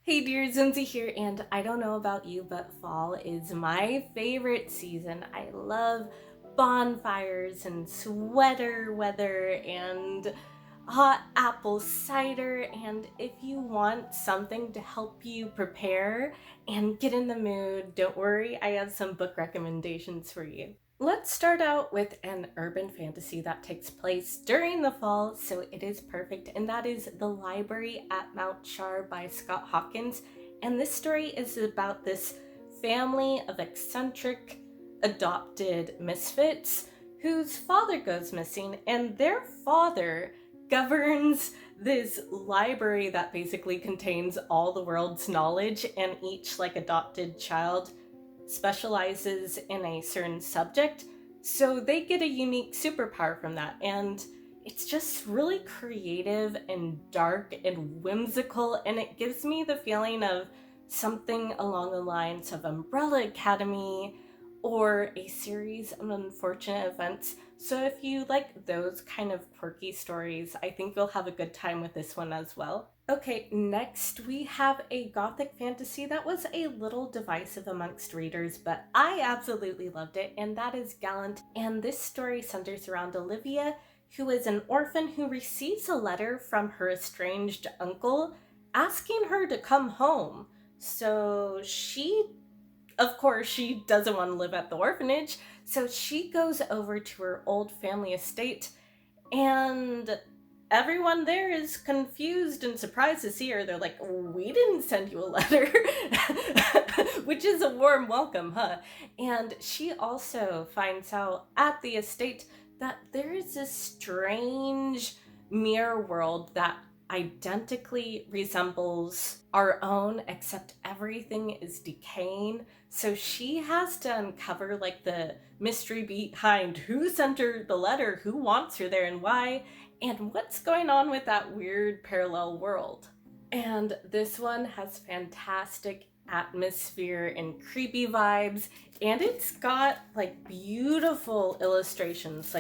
Hey dear, Zinzi here, and I don't know about you, but fall is my favorite season. I love bonfires and sweater weather and hot apple cider, and if you want something to help you prepare and get in the mood, don't worry, I have some book recommendations for you. Let's start out with an urban fantasy that takes place during the fall, so it is perfect, and that is The Library at Mount Char by Scott Hawkins. And this story is about this family of eccentric adopted misfits whose father goes missing, and their father governs this library that basically contains all the world's knowledge, and each adopted child specializes in a certain subject, so they get a unique superpower from that. And it's just really creative and dark and whimsical, and it gives me the feeling of something along the lines of Umbrella Academy or a series of unfortunate events. So if you like those kind of quirky stories, I think you'll have a good time with this one as well. Okay, next we have a gothic fantasy that was a little divisive amongst readers, but I absolutely loved it, and that is Gallant. And this story centers around Olivia, who is an orphan who receives a letter from her estranged uncle asking her to come home. So of course, she doesn't want to live at the orphanage, so she goes over to her old family estate, and everyone there is confused and surprised to see her. They're like, we didn't send you a letter, which is a warm welcome, huh? And she also finds out at the estate that there is this strange mirror world that identically resembles our own, except everything is decaying. So she has to uncover the mystery behind who sent her the letter, who wants her there, and why, and what's going on with that weird parallel world. And this one has fantastic atmosphere and creepy vibes, and it's got beautiful illustrations.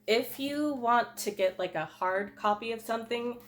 If you want to get a hard copy of something,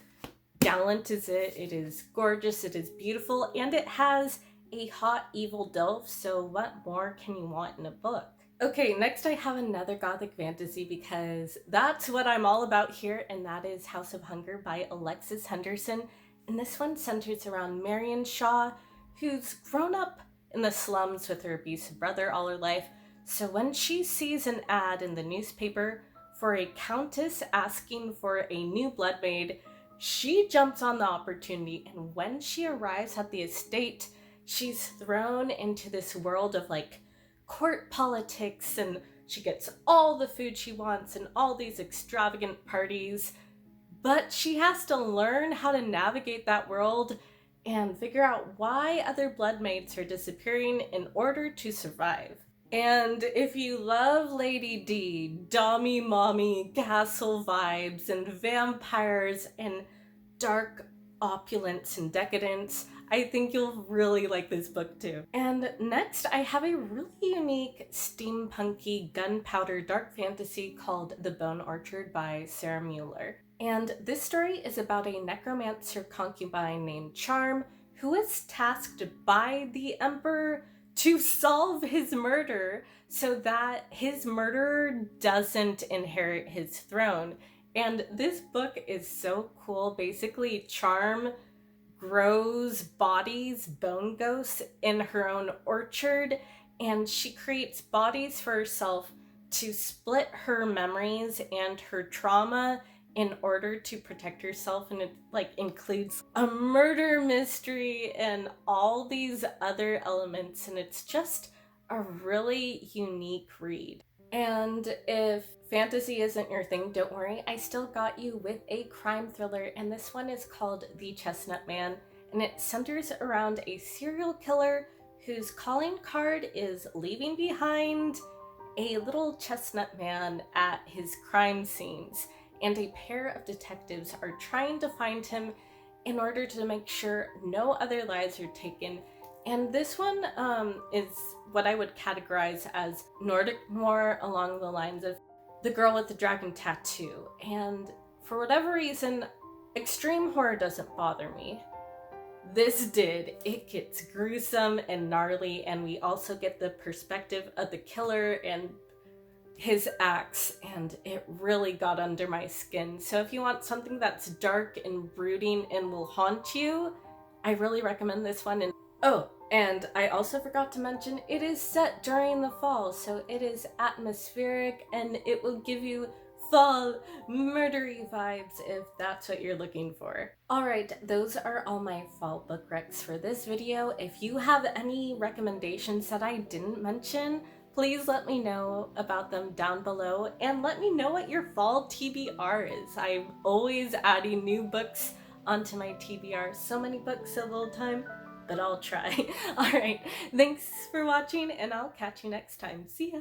Gallant is it. It is gorgeous, it is beautiful, and it has a hot evil delf, so what more can you want in a book? Okay, next I have another gothic fantasy because that's what I'm all about here, and that is House of Hunger by Alexis Henderson. And this one centers around Marion Shaw, who's grown up in the slums with her abusive brother all her life. So when she sees an ad in the newspaper for a countess asking for a new blood maid, she jumps on the opportunity, and when she arrives at the estate, she's thrown into this world of court politics, and she gets all the food she wants and all these extravagant parties, but she has to learn how to navigate that world and figure out why other bloodmaids are disappearing in order to survive. And if you love Lady D, Dommy Mommy, castle vibes, and vampires, and dark opulence and decadence, I think you'll really like this book too. And next, I have a really unique steampunky gunpowder dark fantasy called The Bone Orchard by Sara Mueller. And this story is about a necromancer concubine named Char, who is tasked by the Emperor to solve his murder so that his murderer doesn't inherit his throne. And this book is so cool. Basically, Char grows bodies, bone ghosts, in her own orchard, and she creates bodies for herself to split her memories and her trauma in order to protect herself. And it includes a murder mystery and all these other elements, and it's just a really unique read. And if fantasy isn't your thing, don't worry, I still got you with a crime thriller, and this one is called The Chestnut Man, and it centers around a serial killer whose calling card is leaving behind a little chestnut man at his crime scenes, and a pair of detectives are trying to find him in order to make sure no other lives are taken. And this one is what I would categorize as Nordic noir, along the lines of The Girl with the Dragon Tattoo. And for whatever reason, extreme horror doesn't bother me. this did. It gets gruesome and gnarly, and we also get the perspective of the killer and his axe, and it really got under my skin. So if you want something that's dark and brooding and will haunt you, I really recommend this one. And oh, and I also forgot to mention, it is set during the fall, so it is atmospheric and it will give you fall murdery vibes if that's what you're looking for. Alright, those are all my fall book recs for this video. If you have any recommendations that I didn't mention, please let me know about them down below, and let me know what your fall TBR is. I'm always adding new books onto my TBR. So many books, so little time, but I'll try. Alright, thanks for watching, and I'll catch you next time. See ya!